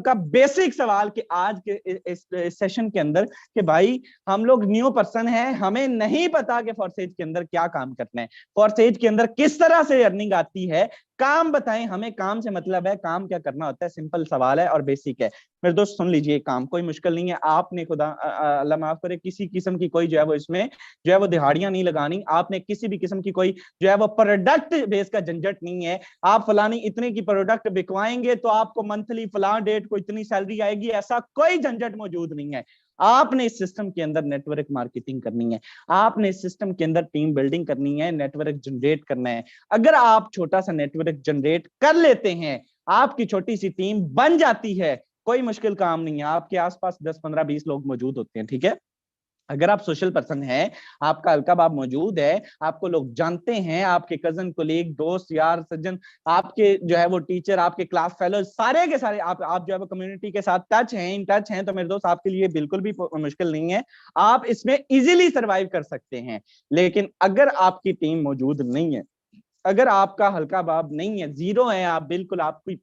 का बेसिक सवाल कि आज के इस सेशन के अंदर कि भाई हम लोग न्यू पर्सन हैं, हमें नहीं पता कि फॉरसेज के अंदर क्या काम करना है, फॉरसेज के अंदर किस तरह से अर्निंग आती है, काम बताएं हमें, काम से मतलब है काम क्या करना होता है। सिंपल सवाल है और बेसिक है मेरे दोस्त, सुन लीजिए, काम कोई मुश्किल नहीं है। आपने खुदा अल्लाह माफ करे किसी किस्म की कोई जो है वो इसमें जो है वो दिहाड़ियां नहीं लगानी, आपने किसी भी किस्म की कोई जो है वो प्रोडक्ट बेस का झंझट नहीं है। आप फलानी इतने की प्रोडक्ट बिकवाएंगे तो आपको मंथली फलां डेट को इतनी सैलरी आएगी, ऐसा कोई झंझट मौजूद नहीं है। आपने इस सिस्टम के अंदर नेटवर्क मार्केटिंग करनी है, आपने इस सिस्टम के अंदर टीम बिल्डिंग करनी है, नेटवर्क जनरेट करना है। अगर आप छोटा सा नेटवर्क जनरेट कर लेते हैं, आपकी छोटी सी टीम बन जाती है, कोई मुश्किल काम नहीं है। आपके आसपास 10 15 20 लोग मौजूद होते हैं, ठीक है। अगर आप सोशल पर्सन हैं, आपका अलकाबाब मौजूद है, आपको लोग जानते हैं, आपके कजन कोलीग दोस्त यार सज्जन, आपके जो है वो टीचर, आपके क्लास फेलो, सारे के सारे आप जो है वो कम्युनिटी के साथ टच हैं, इन टच हैं, तो मेरे दोस्त आपके लिए बिल्कुल भी मुश्किल नहीं है, आप इसमें इजीली सरवाइव कर सकते हैं। लेकिन अगर आपकी टीम मौजूद नहीं है, अगर आपका हल्काबाब नहीं है, जीरो है आप, बिल्कुल आपकी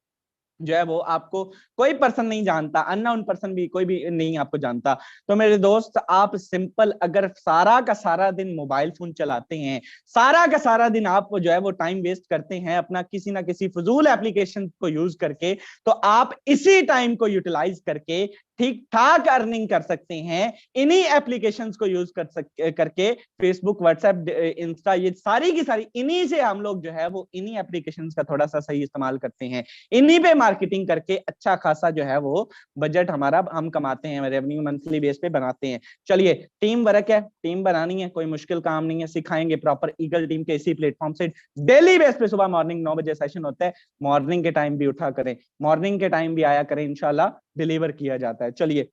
जो है वो आपको कोई पर्सन नहीं जानता, अननोन पर्सन भी कोई भी नहीं आपको जानता, तो मेरे दोस्त आप सिंपल अगर सारा का सारा दिन मोबाइल फोन चलाते हैं, सारा का सारा दिन आप जो है वो टाइम वेस्ट करते हैं अपना किसी ना किसी फजूल एप्लीकेशन को यूज करके, तो आप इसी टाइम को यूटिलाइज करके ठीक ठाक अर्निंग कर सकते हैं। इन्हीं एप्लीकेशंस को यूज करके फेसबुक, व्हाट्सएप, इंस्टा, ये सारी की सारी इन्हीं से हम लोग जो है वो इन्हीं एप्लीकेशंस का थोड़ा सा सही इस्तेमाल करते हैं, इन्हीं पे मार्केटिंग करके अच्छा खासा जो है वो बजट हमारा हम कमाते हैं, रेवेन्यू मंथली बेस पे बनाते हैं। चलिए, टीम वर्क है, टीम बनानी है, कोई मुश्किल काम नहीं है, सिखाएंगे प्रॉपर ईगल टीम के इसी प्लेटफॉर्म से डेली बेस पे। सुबह मॉर्निंग 9 बजे सेशन होता है, मॉर्निंग के टाइम भी उठा करें, मॉर्निंग के टाइम भी आया करें, इंशाल्लाह डिलीवर किया जाता है। चलिए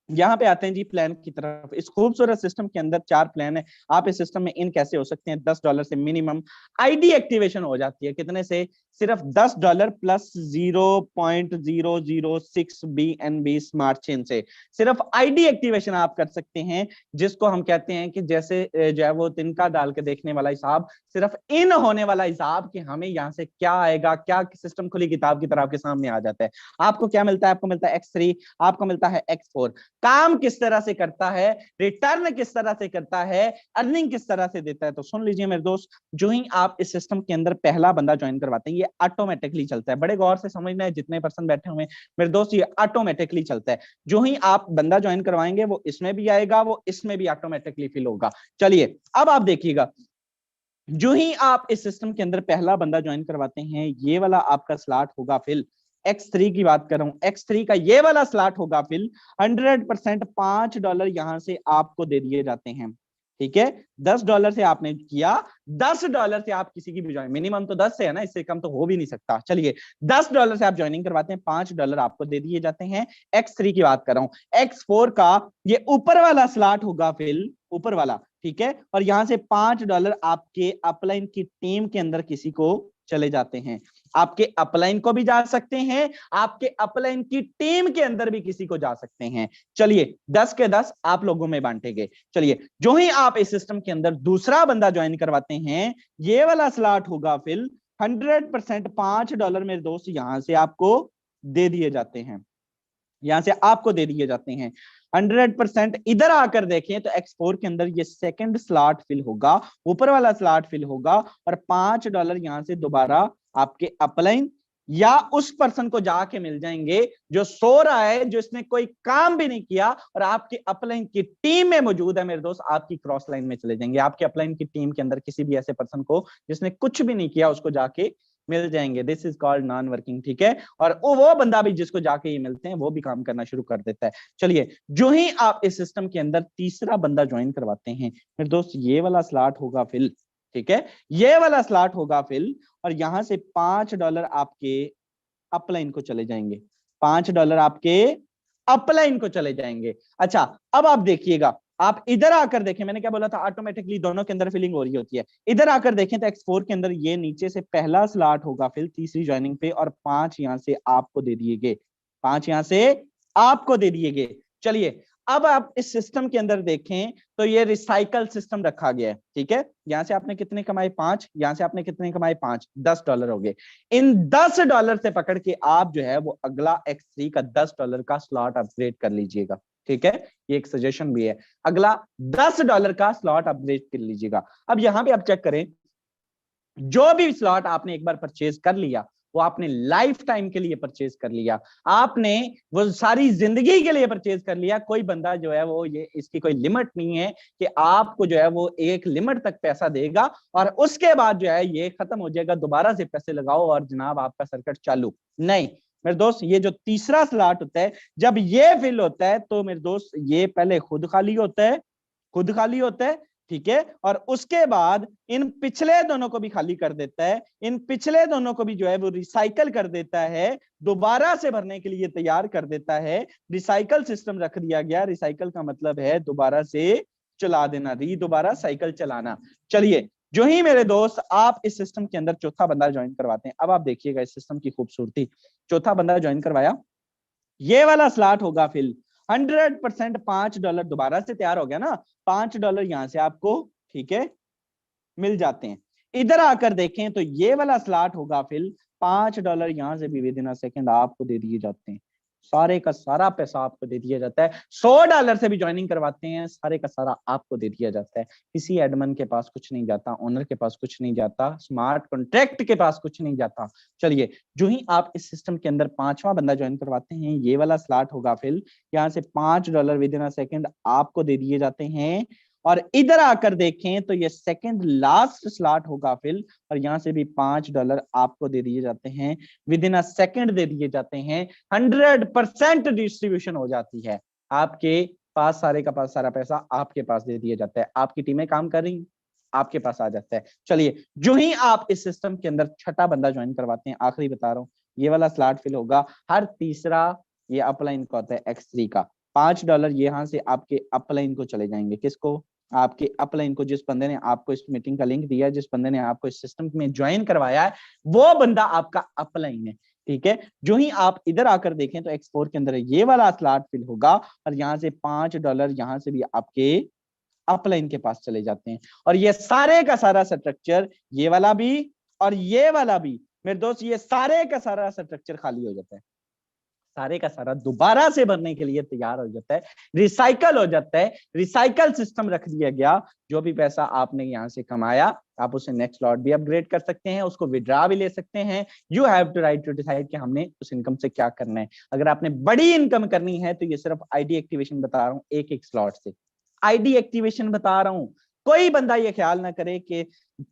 यहाँ पे आते हैं जी प्लान की तरफ। इस खूबसूरत सिस्टम के अंदर 4 प्लान है। आप इस सिस्टम में इन कैसे हो सकते हैं? $10 से मिनिमम आईडी एक्टिवेशन हो जाती है। कितने से? सिर्फ $10 प्लस 0.006 BNB स्मार्ट चेन से सिर्फ आईडी एक्टिवेशन आप कर सकते हैं, जिसको हम कहते हैं कि जैसे जो है वो तिनका डाल के देखने वाला हिसाब, सिर्फ इन होने वाला हिसाब कि हमें यहाँ से क्या आएगा, क्या सिस्टम खुली किताब की तरह आपके सामने आ जाता है। आपको क्या मिलता है? आपको मिलता है X3, आपको मिलता है X4। काम किस तरह से करता है, रिटर्न किस तरह से करता है, अर्निंग किस तरह से देता है, तो सुन लीजिए मेरे दोस्त, जो ही आप इस सिस्टम के अंदर पहला बंदा ज्वाइन करवाते हैं, ये ऑटोमेटिकली चलता है। बड़े गौर से समझना है जितने पर्सन बैठे हुए मेरे दोस्त, ये ऑटोमेटिकली चलता है। जो ही आप बंदा ज्वाइन करवाएंगे वो इसमें भी आएगा, वो इसमें भी ऑटोमेटिकली फिल होगा। चलिए अब आप देखिएगा, जो ही आप इस सिस्टम के अंदर पहला बंदा ज्वाइन करवाते हैं, ये वाला आपका स्लॉट होगा फिल। X3 की बात कर रहा हूं, X3 का ये वाला स्लॉट होगा फिल। 100% $5 यहां से आपको दे दिए जाते हैं, ठीक है। $10 से आपने किया, $10 से आप किसी की भी ज्वाइन, मिनिमम तो 10 से है ना, इससे कम तो हो भी नहीं सकता। चलिए, $10 से आप ज्वाइनिंग करवाते हैं, $5 आपको दे दिए जाते हैं। X3 की बात कर रहा हूं। X4 का ये ऊपर वाला स्लॉट होगा फिल, ऊपर वाला, ठीक है। और यहां से $5 आपके अपलाइन की टीम के अंदर किसी को चले जाते हैं। आपके अपलाइन को भी जा सकते हैं, आपके अपलाइन की टीम के अंदर भी किसी को जा सकते हैं। चलिए 10 के 10 आप लोगों में बांटेंगे। चलिए, जो ही आप इस सिस्टम के अंदर दूसरा बंदा ज्वाइन करवाते हैं, ये वाला स्लॉट होगा फिल। 100% $5 मेरे दोस्त यहां से आपको दे दिए जाते हैं, यहां से आपको दे दिए जाते हैं 100%। इधर आकर देखें तो X4 के अंदर ये सेकंड स्लॉट फिल होगा, ऊपर वाला स्लॉट फिल होगा, और $5 यहां से दोबारा आपके अपलाइन या उस पर्सन को जाके मिल जाएंगे जो सो रहा है, जो इसने कोई काम भी नहीं किया और आपकी अपलाइन की टीम में मौजूद है। मेरे दोस्त, आपकी क्रॉस लाइन में चले जाएंगे, आपके अपलाइन की टीम के अंदर किसी भी ऐसे पर्सन को जिसने कुछ भी नहीं किया उसको जाके मिल जाएंगे। This is called non working, ठीक है। और वो बंदा भी जिसको जाके ये मिलते हैं वो भी काम करना शुरू कर देता है। चलिए, जो ही आप इस सिस्टम के अंदर तीसरा बंदा ज्वाइन करवाते हैं, मेरे दोस्त ये वाला स्लॉट होगा फिल, ठीक है, ये वाला स्लॉट होगा फिल। और यहां से $5 आपके अपलाइन को चले जाएंगे, $5 आपके अपलाइन को चले जाएंगे। अच्छा, अब आप देखिएगा, आप इधर आकर देखें, मैंने क्या बोला था, ऑटोमेटिकली दोनों के अंदर फिलिंग हो रही होती है। इधर आकर देखें तो X4 के अंदर ये नीचे से पहला स्लॉट होगा फिर तीसरी ज्वाइनिंग पे, और 5 यहां से आपको दे दिए गए, 5 यहां से आपको दे दिए गए। चलिए, अब आप इस सिस्टम के अंदर देखें तो ये रिसाइकल सिस्टम रखा गया है, ठीक है। यहां से आपने कितने कमाए 5, यहां से आपने कितने कमाए 5, $10 हो गए। इन $10 से पकड़ के आप जो है वो अगला X3 का $10 का स्लॉट अपग्रेड कर लीजिएगा, ठीक है। ये एक सजेशन भी है, अगला $10 का स्लॉट अपग्रेड कर लीजिएगा। अब यहां पे आप चेक करें, जो भी स्लॉट आपने एक बार परचेज कर लिया वो आपने लाइफ टाइम के लिए परचेज कर लिया, आपने वो सारी जिंदगी के लिए परचेज कर लिया। कोई बंदा जो है वो ये इसकी कोई लिमिट नहीं है कि आपको जो है वो एक लिमिट तक पैसा देगा और उसके बाद जो है ये खत्म हो जाएगा, दोबारा से पैसे लगाओ और जनाब आपका सर्किट चालू। नहीं मेरे दोस्त, ये जो तीसरा स्लॉट होता है जब ये फिल होता है तो मेरे दोस्त ये पहले खुद खाली होता है, खुद खाली होता है, ठीक है। और उसके बाद इन पिछले दोनों को भी खाली कर देता है, इन पिछले दोनों को भी जो है वो रिसाइकल कर देता है, दोबारा से भरने के लिए तैयार कर देता है। रिसाइकल सिस्टम रख दिया गया, रिसाइकल का मतलब है दोबारा से चला देना, दोबारा साइकिल चलाना। चलिए, जो ही मेरे दोस्त आप इस सिस्टम के अंदर चौथा बंदा ज्वाइन करवाते हैं, अब आप देखिएगा इस सिस्टम की खूबसूरती। चौथा बंदा ज्वाइन करवाया, ये वाला स्लॉट होगा फिल 100% $5 दोबारा से तैयार हो गया ना, $5 यहां से आपको, ठीक है, मिल जाते हैं। इधर आकर देखें तो ये वाला स्लॉट होगा फिल $5 यहां से भी विद इन अ सेकंड आपको दे दिए जाते हैं, सारे का सारा पैसा आपको दे दिया जाता है। $100 से भी ज्वाइनिंग करवाते हैं, सारे का सारा आपको दे दिया जाता है। किसी एडमिन के पास कुछ नहीं जाता, ओनर के पास कुछ नहीं जाता, स्मार्ट कॉन्ट्रैक्ट के पास कुछ नहीं जाता। चलिए, जो ही आप इस सिस्टम के अंदर पांचवा बंदा ज्वाइन करवाते हैं, ये वाला स्लॉट होगा फिल, यहाँ से $5 विद इन अ सेकंड आपको दे दिए जाते हैं। और इधर आकर देखें तो ये सेकंड लास्ट स्लॉट होगा फिल, और यहां से भी $5 आपको दे दिए जाते हैं, विद इन अ सेकंड दे दिए जाते हैं। 100% डिस्ट्रीब्यूशन हो जाती है, आपके पास सारे का पास सारा पैसा आपके पास दे दिया जाता है। आपकी टीमें काम कर रही, आपके पास आ जाता है। चलिए, जो ही आप इस सिस्टम के अंदर छठा बंदा ज्वाइन करवाते हैं, आखिरी बता रहा हूं, ये वाला स्लॉट फिल होगा हर तीसरा, ये अपलाइन का होता है X3 का। $5 यहां से आपके अपलाइन को चले जाएंगे, किसको, आपके अपलाइन को। जिस बंदे ने आपको इस मीटिंग का लिंक दिया, जिस बंदे ने आपको इस सिस्टम में ज्वाइन करवाया है, वो बंदा आपका अपलाइन है, ठीक है। जो ही आप इधर आकर देखें तो X4 के अंदर ये वाला स्लॉट फिल होगा, और यहाँ से $5 यहाँ से भी आपके अपलाइन के पास चले जाते हैं। और ये सारे का सारा स्ट्रक्चर, ये वाला भी और ये वाला भी मेरे दोस्त, ये सारे का सारा स्ट्रक्चर खाली हो जाता है, सारे का सारा दोबारा से भरने के लिए तैयार हो जाता है, रिसाइकल हो जाता है। रिसाइकल सिस्टम रख दिया गया, जो भी पैसा आपने यहां से कमाया आप उसे नेक्स्ट लॉट भी अपग्रेड कर सकते हैं, उसको विड्रा भी ले सकते हैं। You have to write to decide कि हमने उस इनकम से क्या करना है। अगर आपने बड़ी इनकम करनी है तो ये सिर्फ आईडी एक्टिवेशन बता रहा हूं, एक एक स्लॉट से आईडी एक्टिवेशन बता रहा हूं। कोई बंदा ये ख्याल ना करे कि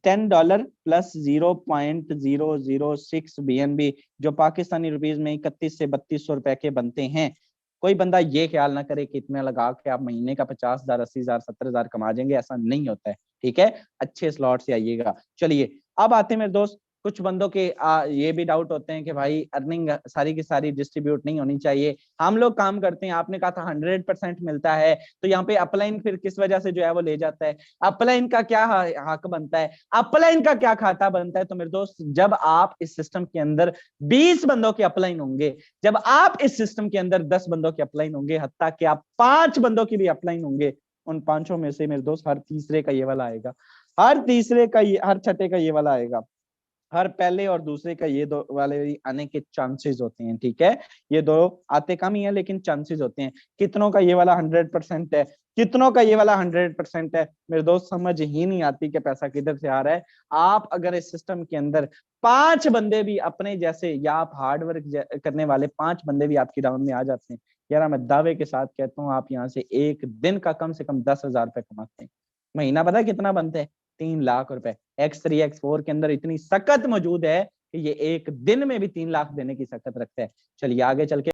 $10 प्लस 0.006 BNB जो पाकिस्तानी रुपीज में 31 से 3200 रुपए के बनते हैं, कोई बंदा ये ख्याल ना करे कि इतना लगा के आप महीने का 50,000, 80,000, 70,000 कमा जाएंगे, ऐसा नहीं होता है, ठीक है। अच्छे स्लॉट से आइएगा। चलिए, अब आते हैं मेरे दोस्त, कुछ बंदों के ये भी डाउट होते हैं कि भाई अर्निंग सारी की सारी डिस्ट्रीब्यूट नहीं होनी चाहिए। हम लोग काम करते हैं, आपने कहा था 100% मिलता है, तो यहाँ पे अपलाइन फिर किस वजह से जो है वो ले जाता है? अपलाइन का क्या हक बनता है, अपलाइन का क्या खाता बनता है? तो मेरे दोस्त, जब आप इस सिस्टम के अंदर 20 बंदों के अपलाइन होंगे, जब आप इस सिस्टम के अंदर 10 बंदों के अपलाइन होंगे, हत्ता कि आप 5 बंदों की भी अपलाइन होंगे, उन 5 में से मेरे दोस्त हर तीसरे का ये वाला आएगा, हर तीसरे का ये, हर छठे का ये वाला आएगा, हर पहले और दूसरे का ये दो वाले आने के चांसेस होते हैं, ठीक है। ये दो आते कम ही है लेकिन चांसेस होते हैं। कितनों का ये वाला 100% है, कितनों का ये वाला 100% है? मेरे दोस्त, समझ ही नहीं आती कि पैसा किधर से आ रहा है। आप अगर इस सिस्टम के अंदर 5 बंदे भी अपने जैसे, या आप हार्ड वर्क करने वाले 5 बंदे भी आपकी डाउन में आ जाते हैं, यार मैं दावे के साथ कहता हूँ, आप यहाँ से एक दिन का कम से कम 10,000 रुपए कमाते हैं। महीना पता है कितना बनता है? 3 लाख रुपए। X3 X4 के अंदर इतनी सकत मौजूद है कि ये एक दिन में भी 3 लाख देने की सकत रखता है। चलिए आगे चल के